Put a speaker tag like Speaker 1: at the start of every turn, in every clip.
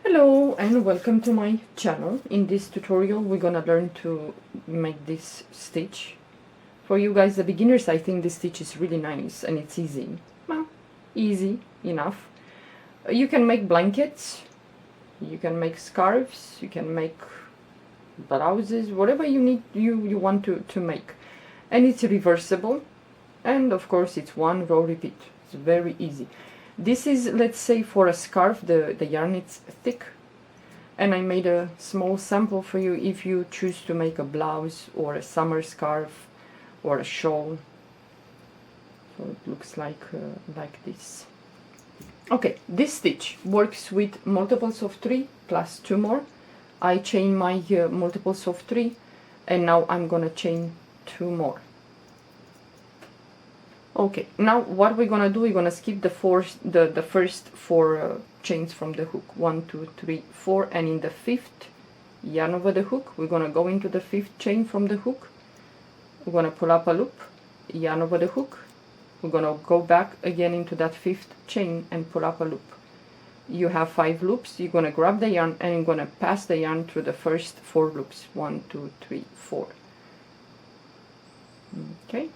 Speaker 1: Hello and welcome to my channel. In this tutorial we're gonna learn to make this stitch. For you guys, the beginners, I think this stitch is really nice and it's easy. Well, easy enough. You can make blankets, you can make scarves, you can make blouses, whatever you need, you want to make. And it's reversible, and of course it's one row repeat. It's very easy. This is, let's say, for a scarf, the yarn is thick, and I made a small sample for you if you choose to make a blouse or a summer scarf or a shawl. So it looks like this. Okay, this stitch works with multiples of 3 plus 2 more. I chain my multiples of 3, and now I'm gonna chain 2 more. Okay, now what we're gonna do, we're gonna skip the first 4 chains from the hook. 1, 2, 3, 4, and in the 5th yarn over the hook, we're gonna go into the 5th chain from the hook. We're gonna pull up a loop, yarn over the hook. We're gonna go back again into that 5th chain and pull up a loop. You have 5 loops. You're gonna grab the yarn and you're gonna pass the yarn through the first 4 loops. 1, 2, 3, 4. Okay.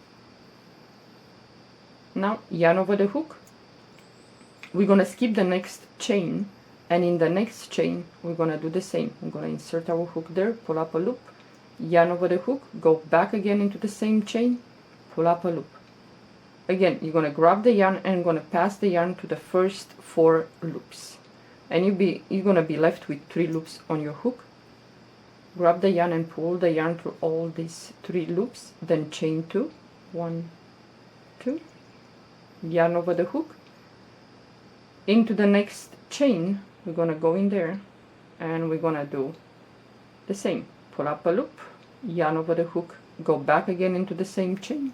Speaker 1: Now yarn over the hook. We're gonna skip the next chain, and in the next chain we're gonna do the same. We're gonna insert our hook there, pull up a loop, yarn over the hook, go back again into the same chain, pull up a loop. Again, you're gonna grab the yarn and gonna pass the yarn to the first 4 loops, and you're gonna be left with 3 loops on your hook. Grab the yarn and pull the yarn through all these 3 loops, then chain 2, 1, 2, yarn over the hook. Into the next chain, we're gonna go in there and we're gonna do the same. Pull up a loop, yarn over the hook, go back again into the same chain,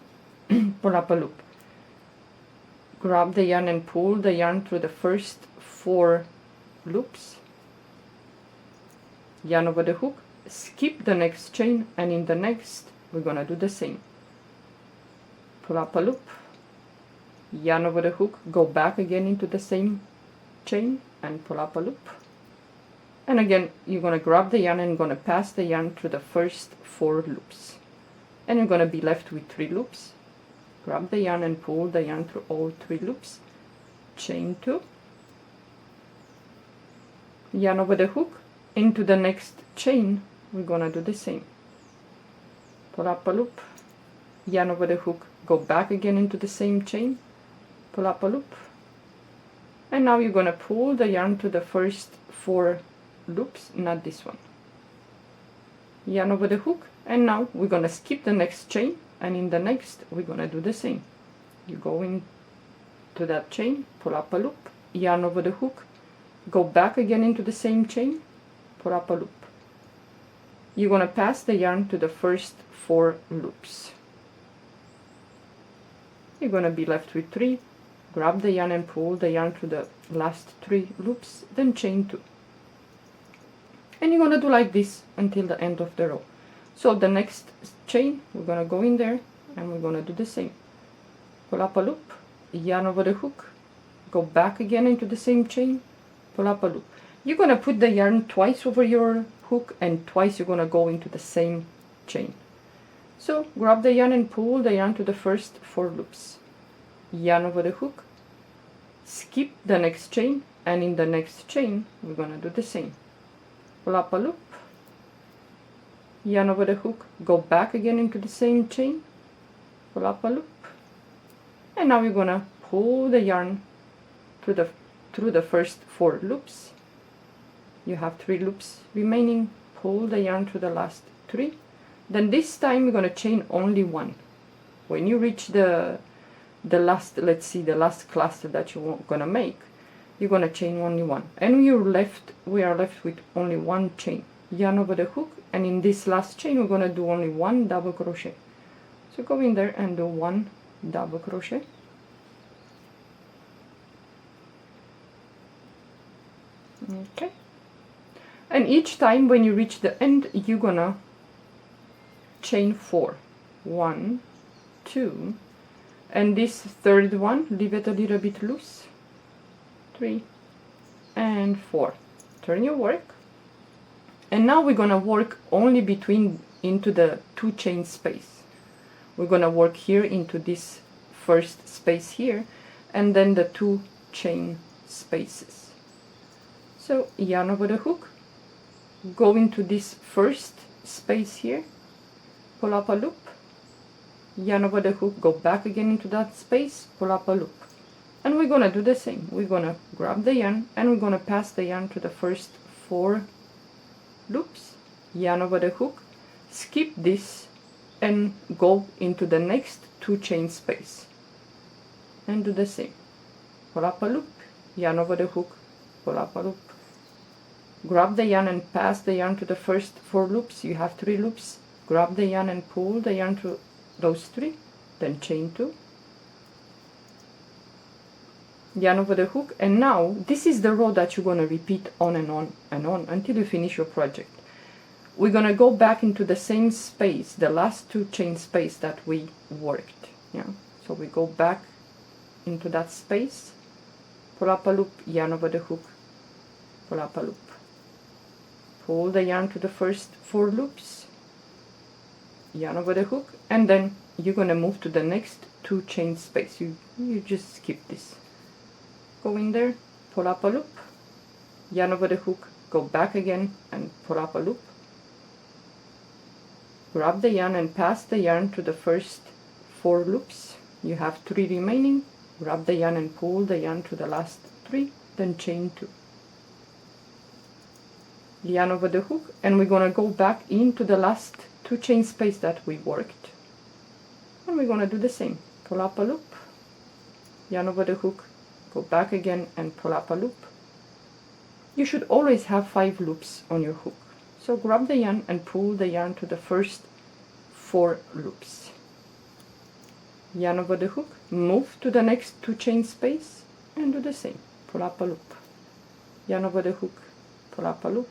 Speaker 1: pull up a loop. Grab the yarn and pull the yarn through the first 4 loops, yarn over the hook, skip the next chain, and in the next we're gonna do the same. Pull up a loop, yarn over the hook, go back again into the same chain and pull up a loop. And again, you're gonna grab the yarn and gonna pass the yarn through the first 4 loops, and you're gonna be left with 3 loops. Grab the yarn and pull the yarn through all 3 loops, chain 2, yarn over the hook. Into the next chain we're gonna do the same. Pull up a loop, yarn over the hook, go back again into the same chain, pull up a loop, and now you're gonna pull the yarn to the first 4 loops, not this one. Yarn over the hook, and now we're gonna skip the next chain, and in the next we're gonna do the same. You go into that chain, pull up a loop, yarn over the hook, go back again into the same chain, pull up a loop. You're gonna pass the yarn to the first 4 loops. You're gonna be left with 3. Grab the yarn and pull the yarn through the last 3 loops, then chain 2. And you're gonna do like this until the end of the row. So the next chain, we're gonna go in there and we're gonna do the same. Pull up a loop, yarn over the hook, go back again into the same chain, pull up a loop. You're gonna put the yarn twice over your hook, and twice you're gonna go into the same chain. So grab the yarn and pull the yarn to the first 4 loops. Yarn over the hook, skip the next chain, and in the next chain we're gonna do the same. Pull up a loop, yarn over the hook, go back again into the same chain, pull up a loop, and now we're gonna pull the yarn through the first 4 loops. You have 3 loops remaining. Pull the yarn through the last 3. Then this time we're gonna chain only 1. When you reach the last, let's see, the last cluster that you're gonna make, you're gonna chain only 1, and we are left with only 1 chain. Yarn over the hook, and in this last chain we're gonna do only 1 double crochet. So go in there and do 1 double crochet. Okay, and each time when you reach the end you're gonna chain 4. 1, 2, and this third one, leave it a little bit loose, 3 and 4. turn your work, and now we're gonna work only between into the 2 chain space. We're gonna work here into this first space here, and then the 2 chain spaces. So yarn over the hook, go into this first space here, pull up a loop, yarn over the hook, go back again into that space, pull up a loop. And we're gonna do the same. We're gonna grab the yarn and we're gonna pass the yarn to the first 4 loops, yarn over the hook, skip this and go into the next 2 chain space and do the same. Pull up a loop, yarn over the hook, pull up a loop, grab the yarn and pass the yarn to the first 4 loops. You have 3 loops, grab the yarn and pull the yarn to those 3, then chain 2, yarn over the hook, and now this is the row that you're going to repeat on and on and on until you finish your project. We're going to go back into the same space, the last 2 chain space that we worked. Yeah, so we go back into that space, pull up a loop, yarn over the hook, pull up a loop, pull the yarn to the first 4 loops, yarn over the hook, and then you're going to move to the next 2 chain space. You just skip this. Go in there, pull up a loop, yarn over the hook, go back again and pull up a loop, grab the yarn and pass the yarn to the first 4 loops. You have 3 remaining, grab the yarn and pull the yarn to the last 3, then chain 2, yarn over the hook, and we're going to go back into the last 2 chain space that we worked, and we're going to do the same. Pull up a loop, yarn over the hook, go back again and pull up a loop. You should always have 5 loops on your hook, so grab the yarn and pull the yarn to the first 4 loops, yarn over the hook, move to the next 2 chain space and do the same. Pull up a loop, yarn over the hook, pull up a loop.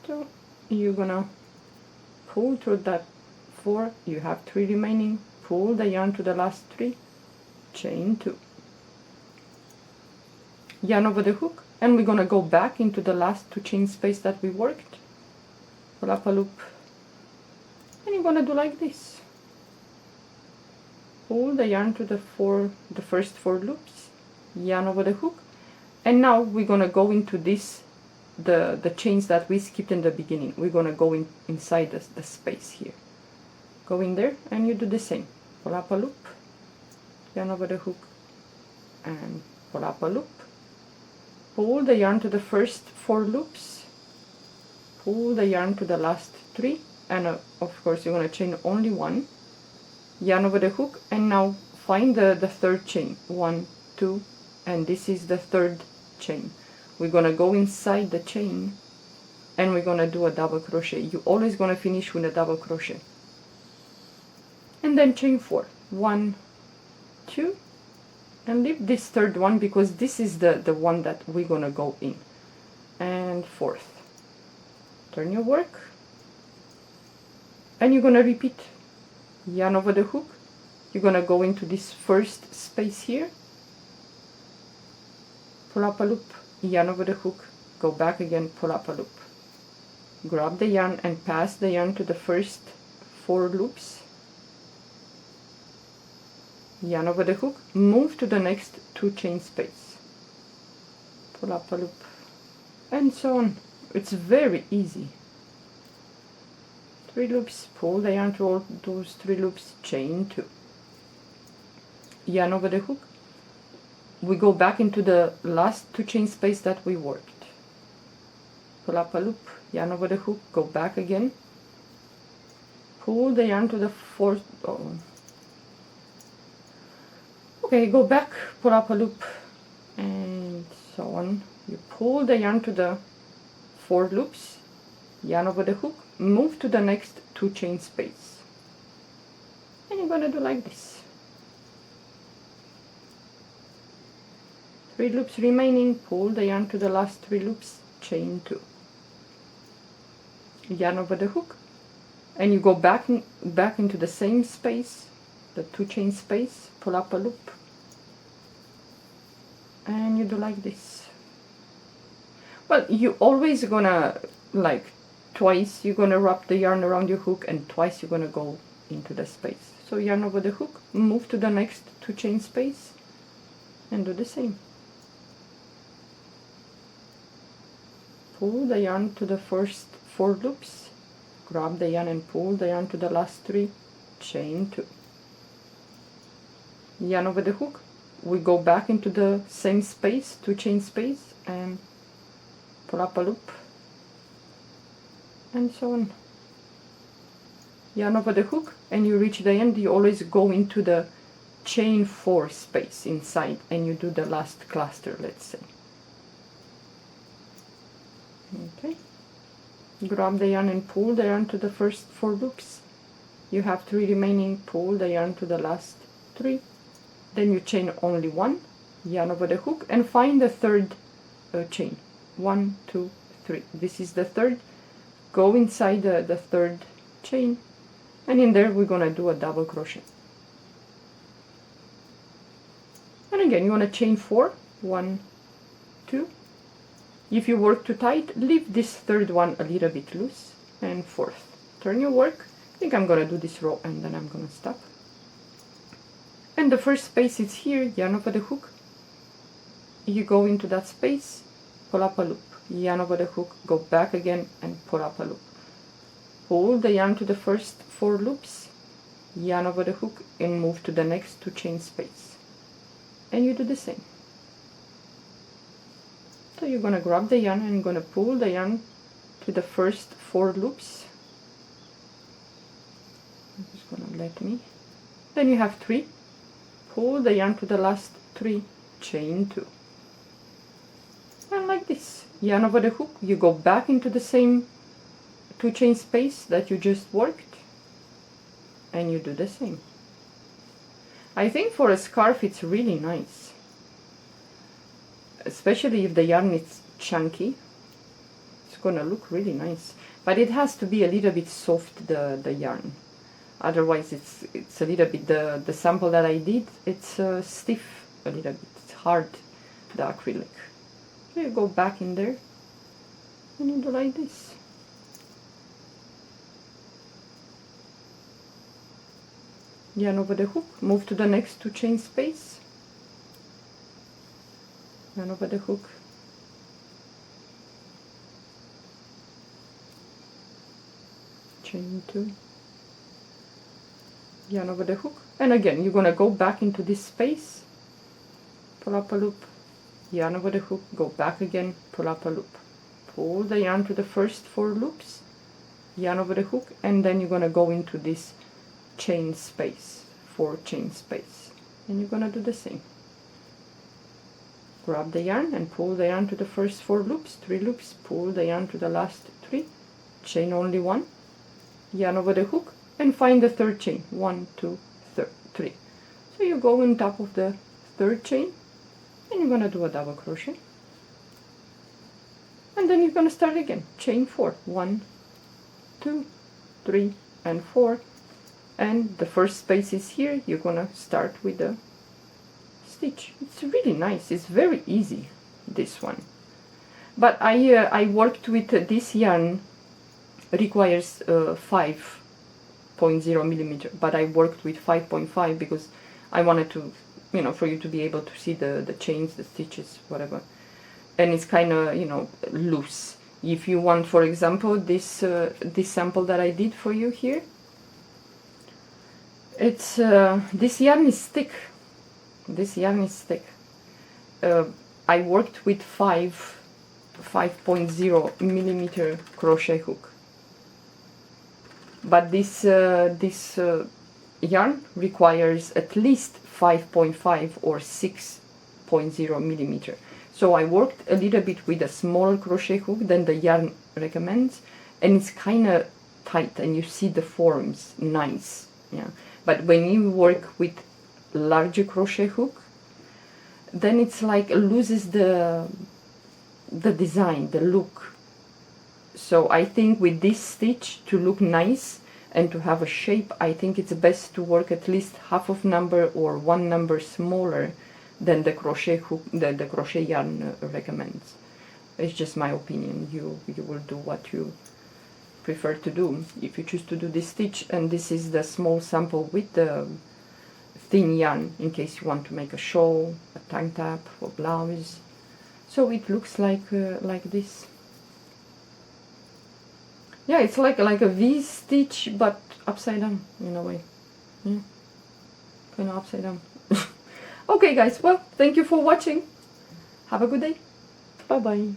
Speaker 1: So you're gonna pull through that 4, you have 3 remaining, pull the yarn to the last 3, chain 2, yarn over the hook, and we're gonna go back into the last 2 chain space that we worked, pull up a loop, and you're gonna do like this. Pull the yarn to the first 4 loops, yarn over the hook, and now we're gonna go into this the chains that we skipped in the beginning. We're gonna go inside the space here. Go in there and you do the same. Pull up a loop, yarn over the hook, and pull up a loop. Pull the yarn to the first 4 loops, pull the yarn to the last 3, and of course you're going to chain only 1, yarn over the hook, and now find the 3rd chain, 1, 2, and this is the 3rd chain. We're going to go inside the chain and we're going to do a double crochet. You're always going to finish with a double crochet, and then chain 4, 1, 2, and leave this 3rd one because this is the one that we're gonna go in, and 4th. Turn your work and you're gonna repeat. Yarn over the hook, you're gonna go into this first space here, pull up a loop, yarn over the hook, go back again, pull up a loop, grab the yarn and pass the yarn to the first 4 loops, yarn over the hook, move to the next 2 chain space, pull up a loop, and so on. It's very easy. 3 loops, pull the yarn to all those 3 loops, chain 2, yarn over the hook, we go back into the last 2 chain space that we worked, pull up a loop, yarn over the hook, go back again, pull the yarn to the 4th, okay, go back, pull up a loop, and so on. You pull the yarn to the 4 loops, yarn over the hook, move to the next 2 chain space, and you're gonna do like this. 3 loops remaining, pull the yarn to the last 3 loops, chain 2, yarn over the hook, and you go back into the same space, the 2 chain space, pull up a loop, and you do like this. Well, you always gonna, like, twice you're gonna wrap the yarn around your hook, and twice you're gonna go into the space. So yarn over the hook, move to the next 2 chain space, and do the same. Pull the yarn to the first 4 loops, grab the yarn and pull the yarn to the last 3, chain 2. Yarn over the hook, we go back into the same space, 2 chain space, and pull up a loop, and so on. Yarn over the hook, and you reach the end, you always go into the chain 4 space inside, and you do the last cluster, let's say. Okay, grab the yarn and pull the yarn to the first 4 loops. You have 3 remaining, pull the yarn to the last 3, then you chain only 1, yarn over the hook, and find the third chain. 1, 2, 3. This is the third. Go inside the third chain, and in there we're gonna do a double crochet. And again, you want to chain 4, 1, 2. If you work too tight, leave this third one a little bit loose, and 4th. Turn your work. I think I'm gonna do this row and then I'm gonna stop. And the first space is here, yarn over the hook. You go into that space, pull up a loop, yarn over the hook, go back again and pull up a loop. Pull the yarn to the first 4 loops, yarn over the hook, and move to the next 2 chain space. And you do the same. So you're gonna grab the yarn and gonna pull the yarn to the first 4 loops. I'm just gonna let me. Then you have 3. Pull the yarn to the last 3, chain 2. And like this, yarn over the hook, you go back into the same 2 chain space that you just worked, and you do the same. I think for a scarf it's really nice, especially if the yarn is chunky. It's gonna look really nice, but it has to be a little bit soft, the yarn. Otherwise it's a little bit, the sample that I did, it's stiff a little bit, it's hard, the acrylic. So you go back in there and you do like this. Yarn over the hook, move to the next 2 chain space, yarn over the hook, chain 2, yarn over the hook, and again you're gonna go back into this space, pull up a loop, yarn over the hook, go back again, pull up a loop, pull the yarn to the first 4 loops, yarn over the hook, and then you're gonna go into this chain space, 4 chain space, and you're gonna do the same. Grab the yarn and pull the yarn to the first 4 loops, 3 loops, pull the yarn to the last 3, chain only 1, yarn over the hook, and find the third chain, 1, 2, 3. So you go on top of the third chain, and you're gonna do a double crochet, and then you're gonna start again, chain 4, 1, 2, 3, and 4. And the first space is here, you're gonna start with the stitch. It's really nice, it's very easy, this one. But I worked with this yarn, requires 5.0 millimeter, but I worked with 5.5 because I wanted to, you know, for you to be able to see the chains, the stitches, whatever. And it's kind of, you know, loose. If you want, for example, this sample that I did for you here, it's this yarn is thick. This yarn is thick. I worked with 5.0 millimeter crochet hook, but this yarn requires at least 5.5 or 6.0 millimeter. So I worked a little bit with a smaller crochet hook than the yarn recommends, and it's kind of tight, and you see the forms nice, yeah. But when you work with larger crochet hook, then it's like loses the design, the look. So I think with this stitch, to look nice and to have a shape, I think it's best to work at least half of number or 1 number smaller than the crochet hook, the crochet yarn recommends. It's just my opinion. You will do what you prefer to do. If you choose to do this stitch, and this is the small sample with the thin yarn in case you want to make a shawl, a tank top, or blouse. So it looks like this. Yeah, it's like a V stitch, but upside down in a way. Yeah, kind of upside down. Okay, guys. Well, thank you for watching. Have a good day. Bye bye.